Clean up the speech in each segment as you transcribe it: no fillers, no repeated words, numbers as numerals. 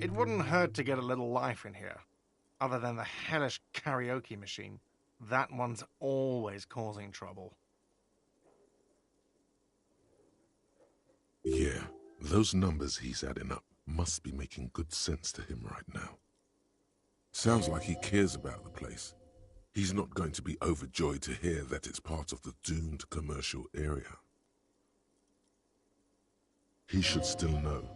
It wouldn't hurt to get a little life in here. Other than the hellish karaoke machine. That one's always causing trouble. Yeah, those numbers he's adding up must be making good sense to him right now. Sounds like he cares about the place. He's not going to be overjoyed to hear that it's part of the doomed commercial area. He should still know.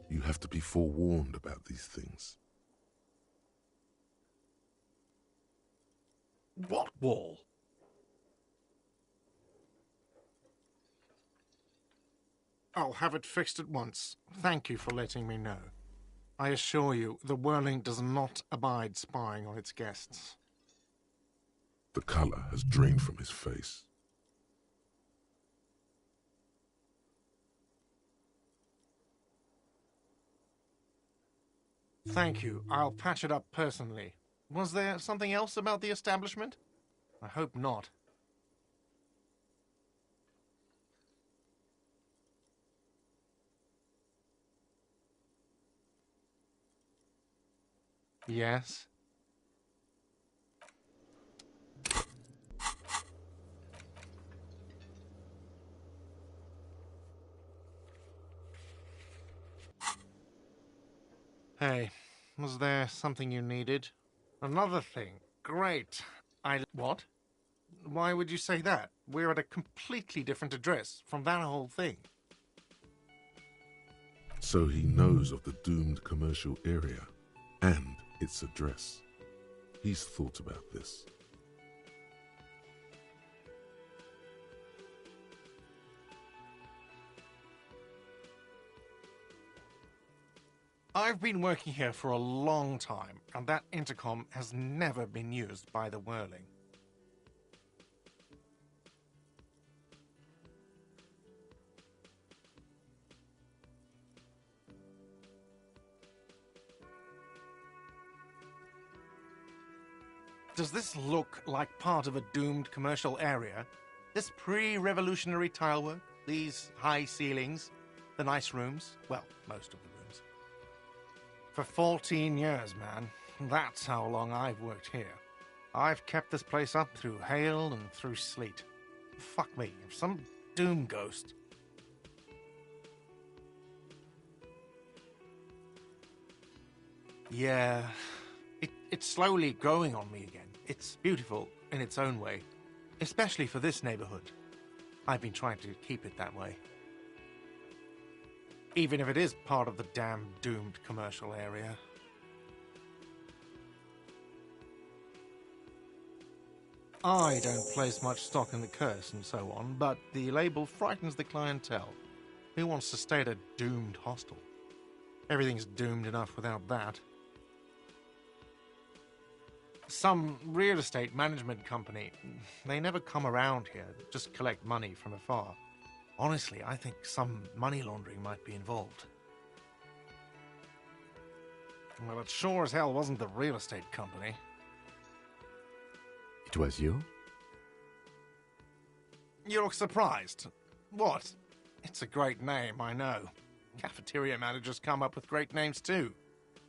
You have to be forewarned about these things. What wall? I'll have it fixed at once. Thank you for letting me know. I assure you, the Whirling does not abide spying on its guests. The color has drained from his face. Thank you. I'll patch it up personally. Was there something else about the establishment? I hope not. Yes? Hey, was there something you needed? Another thing. Great. What? Why would you say that? We're at a completely different address from that whole thing. So he knows of the doomed commercial area and its address. He's thought about this. I've been working here for a long time, and that intercom has never been used by the Whirling. Does this look like part of a doomed commercial area? This pre-revolutionary tilework, these high ceilings, the nice rooms, well, most of the rooms. For 14 years, man. That's how long I've worked here. I've kept this place up through hail and through sleet. Fuck me, if some doom ghost. Yeah, it's slowly growing on me again. It's beautiful in its own way, especially for this neighborhood. I've been trying to keep it that way. Even if it is part of the damn doomed commercial area. I don't place much stock in the curse and so on, but the label frightens the clientele. Who wants to stay at a doomed hostel? Everything's doomed enough without that. Some real estate management company, they never come around here, just collect money from afar. Honestly, I think some money laundering might be involved. Well, it sure as hell wasn't the real estate company. It was you? You look surprised. What? It's a great name, I know. Cafeteria managers come up with great names too.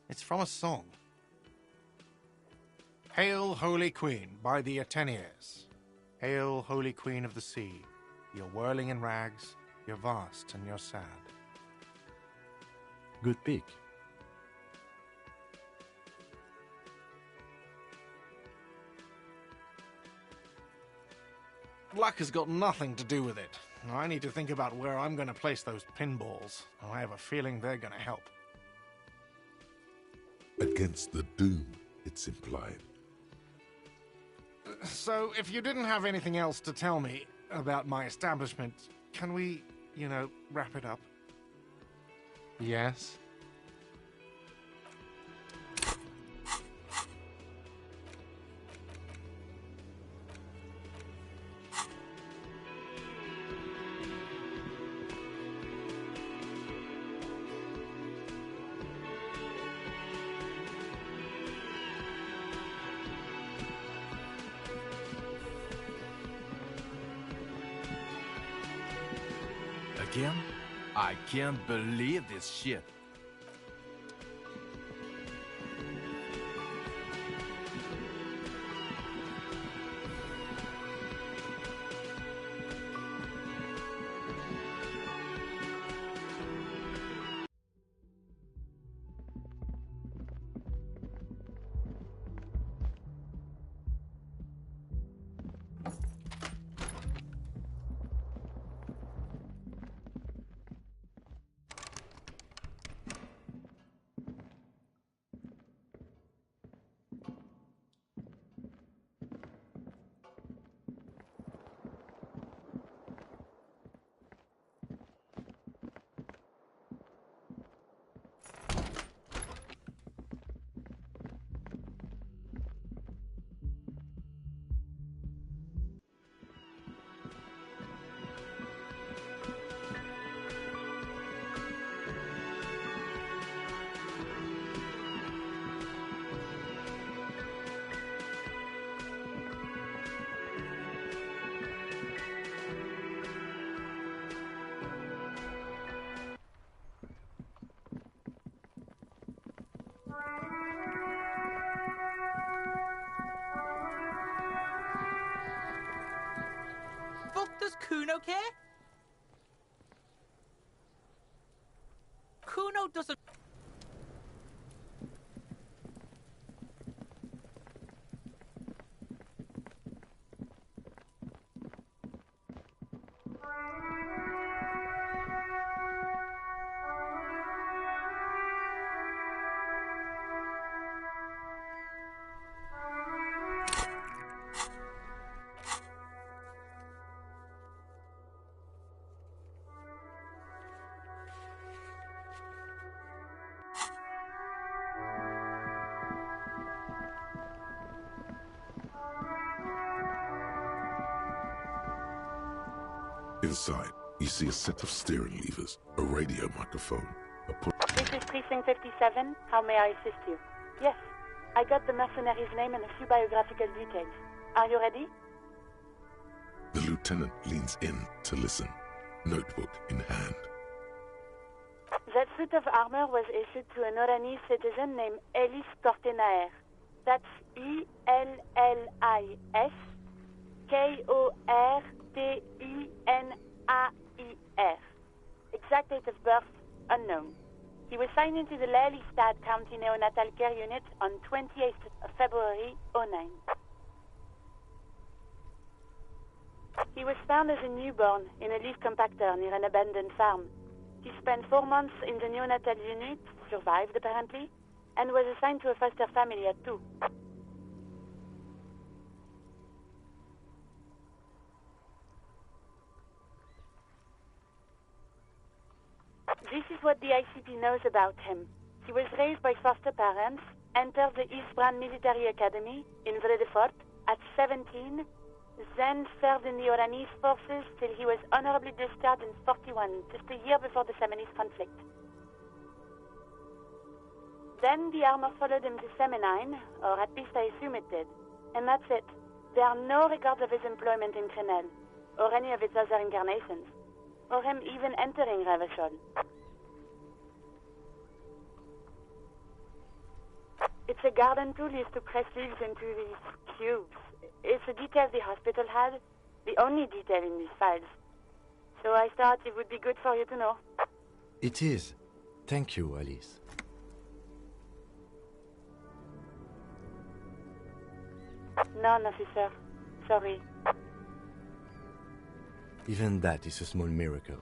It's from a song. Hail, Holy Queen, by the Ateniers. Hail, Holy Queen of the Sea. You're whirling in rags, you're vast and you're sad. Good pick. Luck has got nothing to do with it. I need to think about where I'm going to place those pinballs. I have a feeling they're going to help. Against the doom, it's implied. So, if you didn't have anything else to tell me about my establishment, can we, wrap it up? Yes? Again? I can't believe this shit. Kuno care? Kuno doesn't... Inside, you see a set of steering levers, a radio microphone, a This is Precinct 57. How may I assist you? Yes, I got the mercenary's name and a few biographical details. Are you ready? The lieutenant leans in to listen, notebook in hand. That suit of armor was issued to an Oranese citizen named Ellis Kortenaer. That's Ellis Kortenaer. Exact date of birth, unknown. He was signed into the Lelystad County Neonatal Care Unit on 28th of February, 09. He was found as a newborn in a leaf compactor near an abandoned farm. He spent 4 months in the neonatal unit, survived apparently, and was assigned to a foster family at 2. This is what the ICP knows about him. He was raised by foster parents, entered the Eastbrand Military Academy in Vredefort at 17, then served in the Oranese forces till he was honorably discharged in 41, just a year before the Seminese conflict. Then the armor followed him to Seminine, or at least I assume it did. And that's it. There are no records of his employment in Crenel, or any of its other incarnations, or him even entering Revachol. It's a garden tool used to press leaves into these cubes. It's a detail the hospital had, the only detail in these files. So I thought it would be good for you to know. It is. Thank you, Alice. None, officer. Sorry. Even that is a small miracle.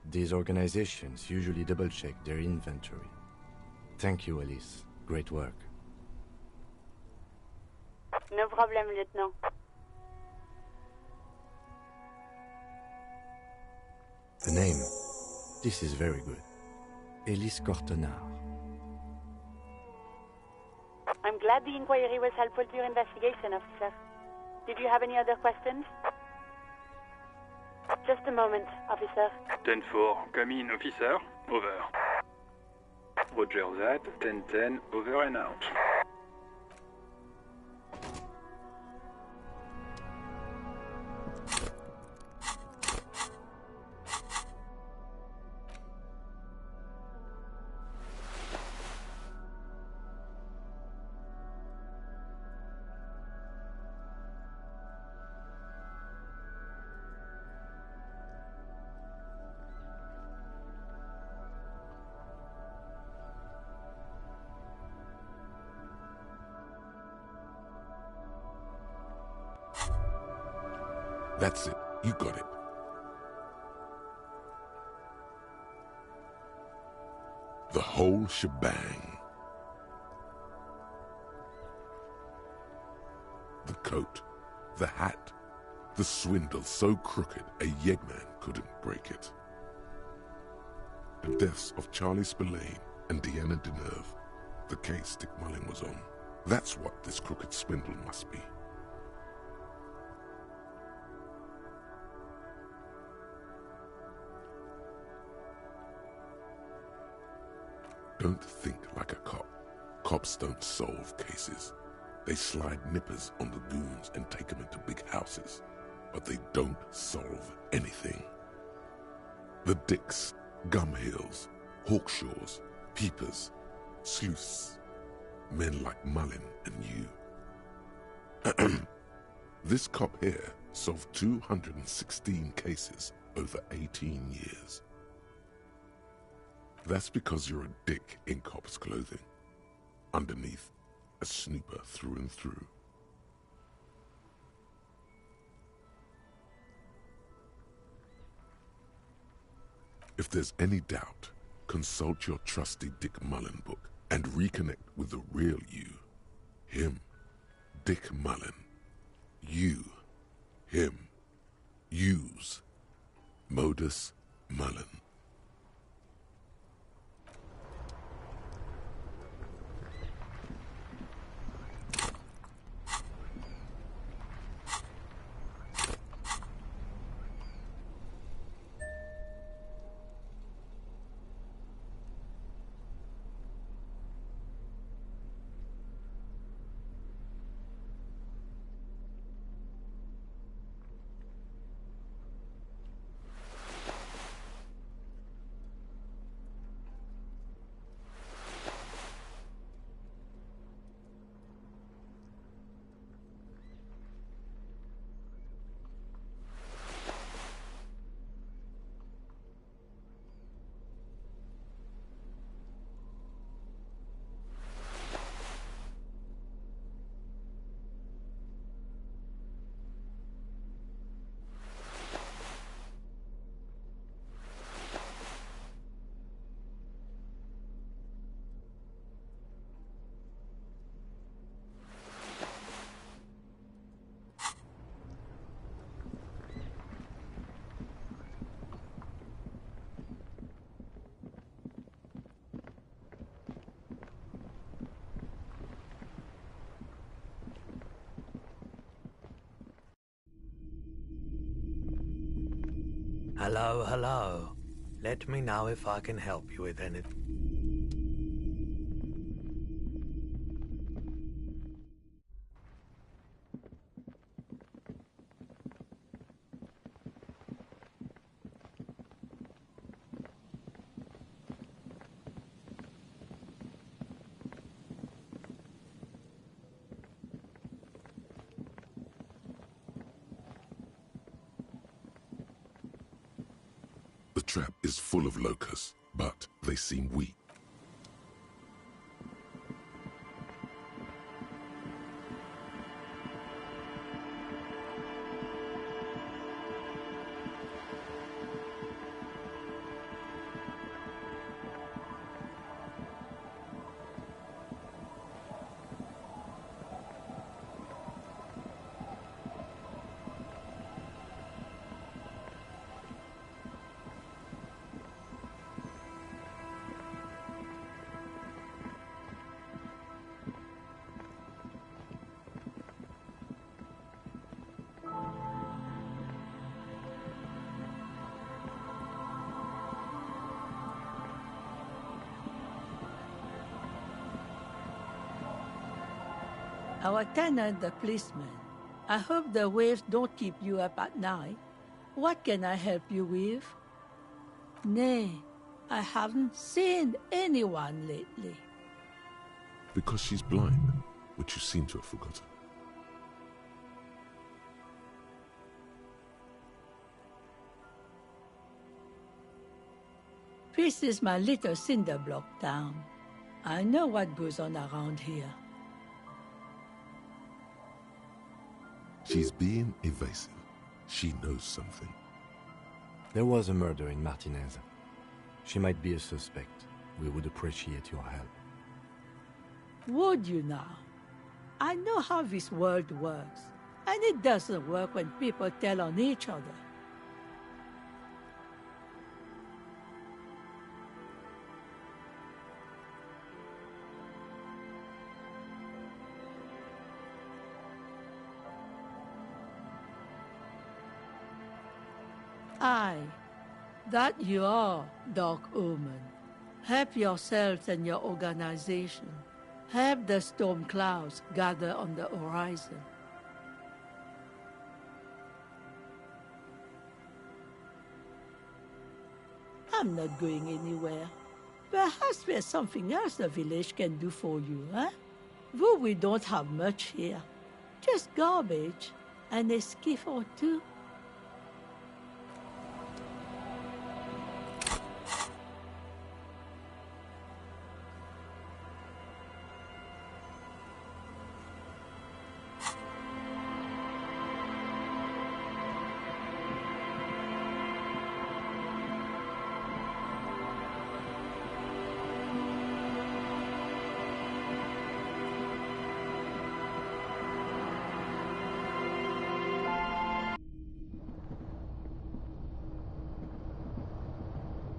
These organizations usually double-check their inventory. Thank you, Alice. Great work. No problem, Lieutenant. The name. This is very good. Ellis Kortenaer. I'm glad the inquiry was helpful to your investigation, officer. Did you have any other questions? Just a moment, officer. 10-4, come in, officer. Over. Roger that, 10-10, over and out. That's it. You got it. The whole shebang. The coat, the hat, the swindle so crooked a yeggman couldn't break it. The deaths of Charlie Spillane and Deanna Deneuve, the case Dick Mulling was on. That's what this crooked swindle must be. Don't think like a cop. Cops don't solve cases. They slide nippers on the goons and take them into big houses. But they don't solve anything. The Dicks, Gumhills, Hawkshaws, Peepers, Sleuths, men like Mullen and you. This cop here Solved 216 cases over 18 years. That's because you're a dick in cop's clothing. Underneath, a snooper through and through. If there's any doubt, consult your trusty Dick Mullen book and reconnect with the real you. Him, Dick Mullen. You, him, use, Modus Mullen. Hello, hello. Let me know if I can help you with anything. The trap is full of locusts, but they seem weak. Our tenant, the policeman. I hope the waves don't keep you up at night. What can I help you with? Nay, I haven't seen anyone lately. Because she's blind, which you seem to have forgotten. This is my little cinder block town. I know what goes on around here. She's being evasive. She knows something. There was a murder in Martinez. She might be a suspect. We would appreciate your help. Would you now? I know how this world works, and it doesn't work when people tell on each other. Aye, that you are, Dark Omen. Help yourselves and your organization. Help the storm clouds gather on the horizon. I'm not going anywhere. Perhaps there's something else the village can do for you, huh? Though we don't have much here. Just garbage an esquif or two?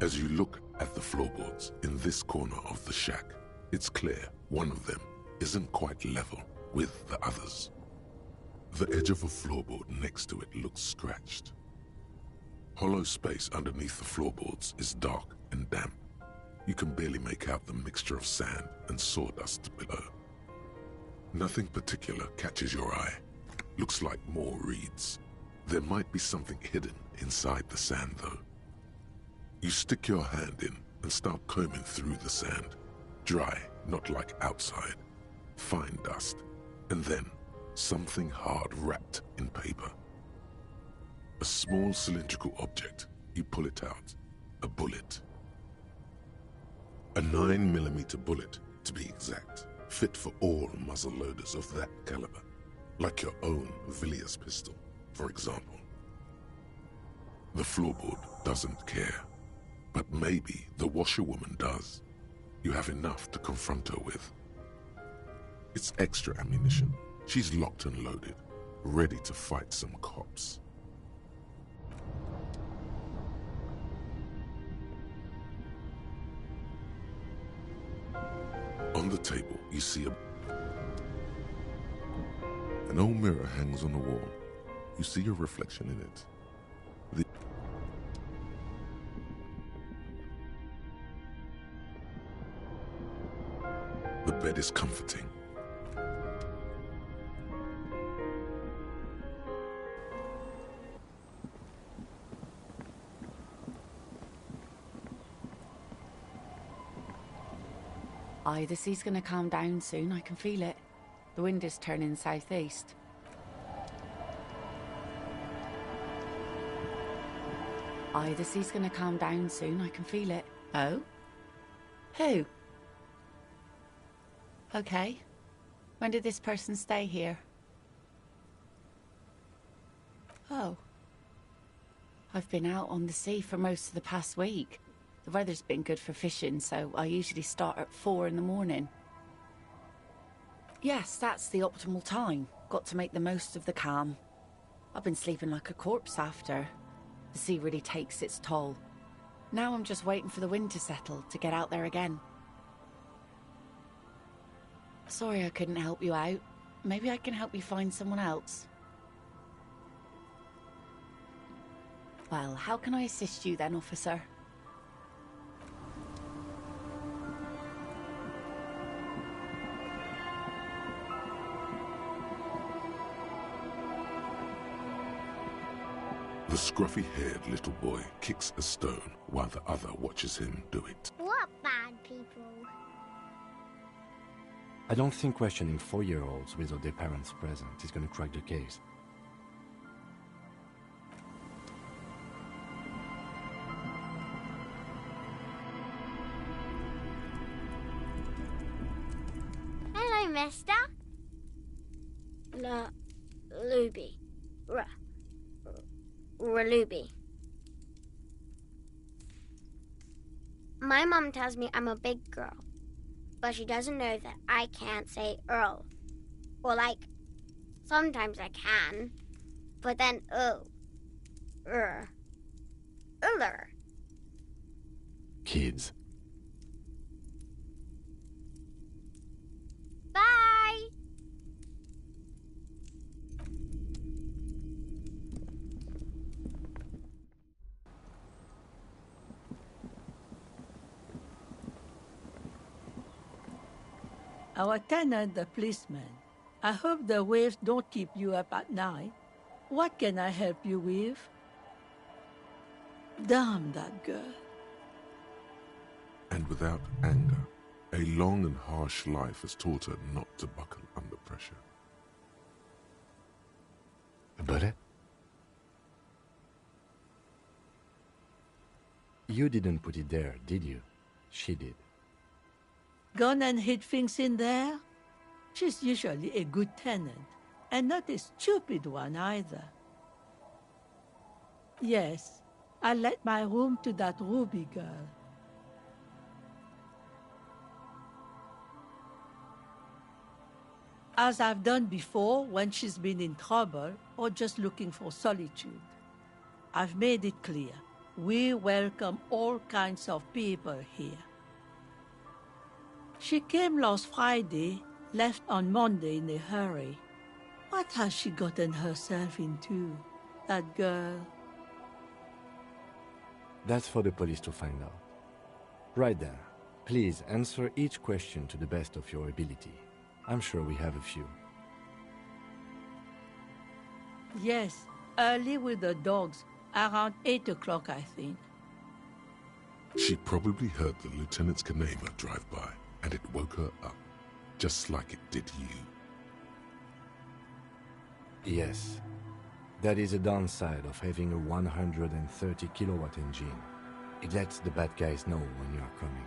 As you look at the floorboards in this corner of the shack, it's clear one of them isn't quite level with the others. The edge of a floorboard next to it looks scratched. Hollow space underneath the floorboards is dark and damp. You can barely make out the mixture of sand and sawdust below. Nothing particular catches your eye. Looks like more reeds. There might be something hidden inside the sand, though. You stick your hand in and start combing through the sand. Dry, not like outside. Fine dust. And then, something hard wrapped in paper. A small cylindrical object. You pull it out. A bullet. A 9mm bullet, to be exact. Fit for all muzzle loaders of that caliber. Like your own Villiers pistol, for example. The floorboard doesn't care. But maybe the washerwoman does. You have enough to confront her with. It's extra ammunition. She's locked and loaded, ready to fight some cops. On the table, you see an old mirror hangs on the wall. You see your reflection in it. The bed is comforting. Aye, the sea's gonna calm down soon, I can feel it. The wind is turning southeast. Aye, the sea's gonna calm down soon, I can feel it. Oh? Who? Okay. When did this person stay here? Oh. I've been out on the sea for most of the past week. The weather's been good for fishing, so I usually start at 4 in the morning. Yes, that's the optimal time. Got to make the most of the calm. I've been sleeping like a corpse after. The sea really takes its toll. Now I'm just waiting for the wind to settle to get out there again. Sorry I couldn't help you out. Maybe I can help you find someone else. Well, how can I assist you then, officer? The scruffy-haired little boy kicks a stone while the other watches him do it. What bad people? I don't think questioning 4-year-olds without their parents present is going to crack the case. Hello, mister. Luby. Raluby. My mom tells me I'm a big girl, but she doesn't know that I can't say Earl. Or sometimes I can, but then Uller. Kids. Bye! Our tenant, the policeman. I hope the waves don't keep you up at night. What can I help you with? Damn that girl. And without anger, a long and harsh life has taught her not to buckle under pressure. Bullet? You didn't put it there, did you? She did. Gone and hid things in there? She's usually a good tenant, and not a stupid one either. Yes, I let my room to that Ruby girl. As I've done before when she's been in trouble or just looking for solitude. I've made it clear. We welcome all kinds of people here. She came last Friday, left on Monday in a hurry. What has she gotten herself into, that girl? That's for the police to find out. Right there. Please answer each question to the best of your ability. I'm sure we have a few. Yes, early with the dogs, around 8 o'clock, I think. She probably heard the Lieutenant's Kanema drive by, and it woke her up, just like it did you. Yes. That is a downside of having a 130 kilowatt engine. It lets the bad guys know when you are coming.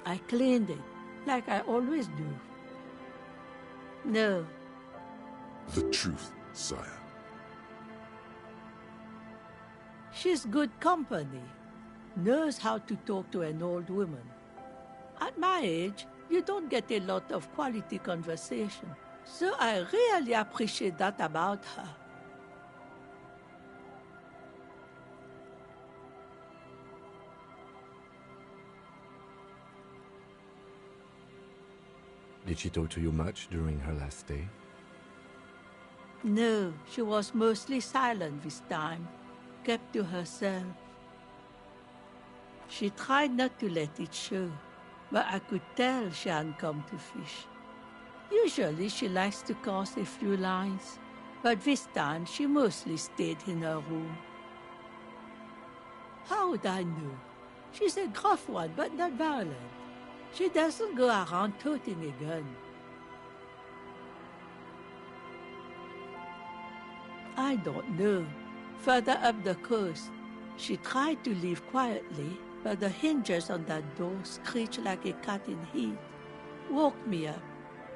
I cleaned it, like I always do. No. The truth, sire. She's good company. Knows how to talk to an old woman. At my age, you don't get a lot of quality conversation. So I really appreciate that about her. Did she talk to you much during her last stay? No, she was mostly silent this time, kept to herself. She tried not to let it show, but I could tell she hadn't come to fish. Usually she likes to cast a few lines, but this time she mostly stayed in her room. How would I know? She's a gruff one, but not violent. She doesn't go around toting a gun. I don't know. Further up the coast, she tried to leave quietly, but the hinges on that door screeched like a cat in heat. Woke me up.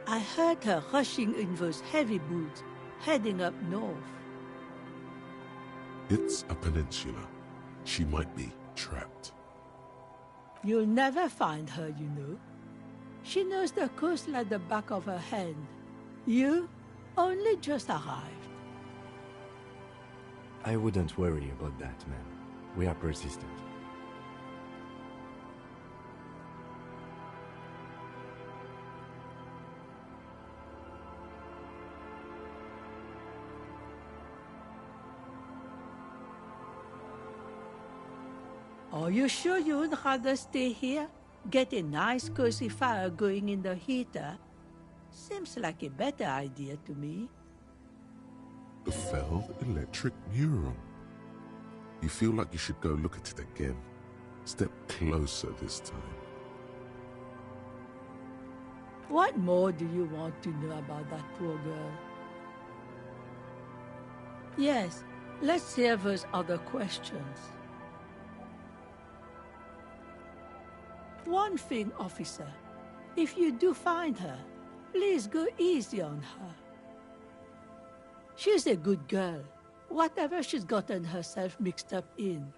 I heard her rushing in those heavy boots, heading up north. It's a peninsula. She might be trapped. You'll never find her, you know. She knows the coast like the back of her hand. You only just arrived. I wouldn't worry about that, man. We are persistent. Are you sure you would rather stay here? Get a nice cozy fire going in the heater? Seems like a better idea to me. The failed electric neuron. You feel like you should go look at it again. Step closer this time. What more do you want to know about that poor girl? Yes, let's hear those other questions. One thing, officer. If you do find her, please go easy on her. She's a good girl, whatever she's gotten herself mixed up in.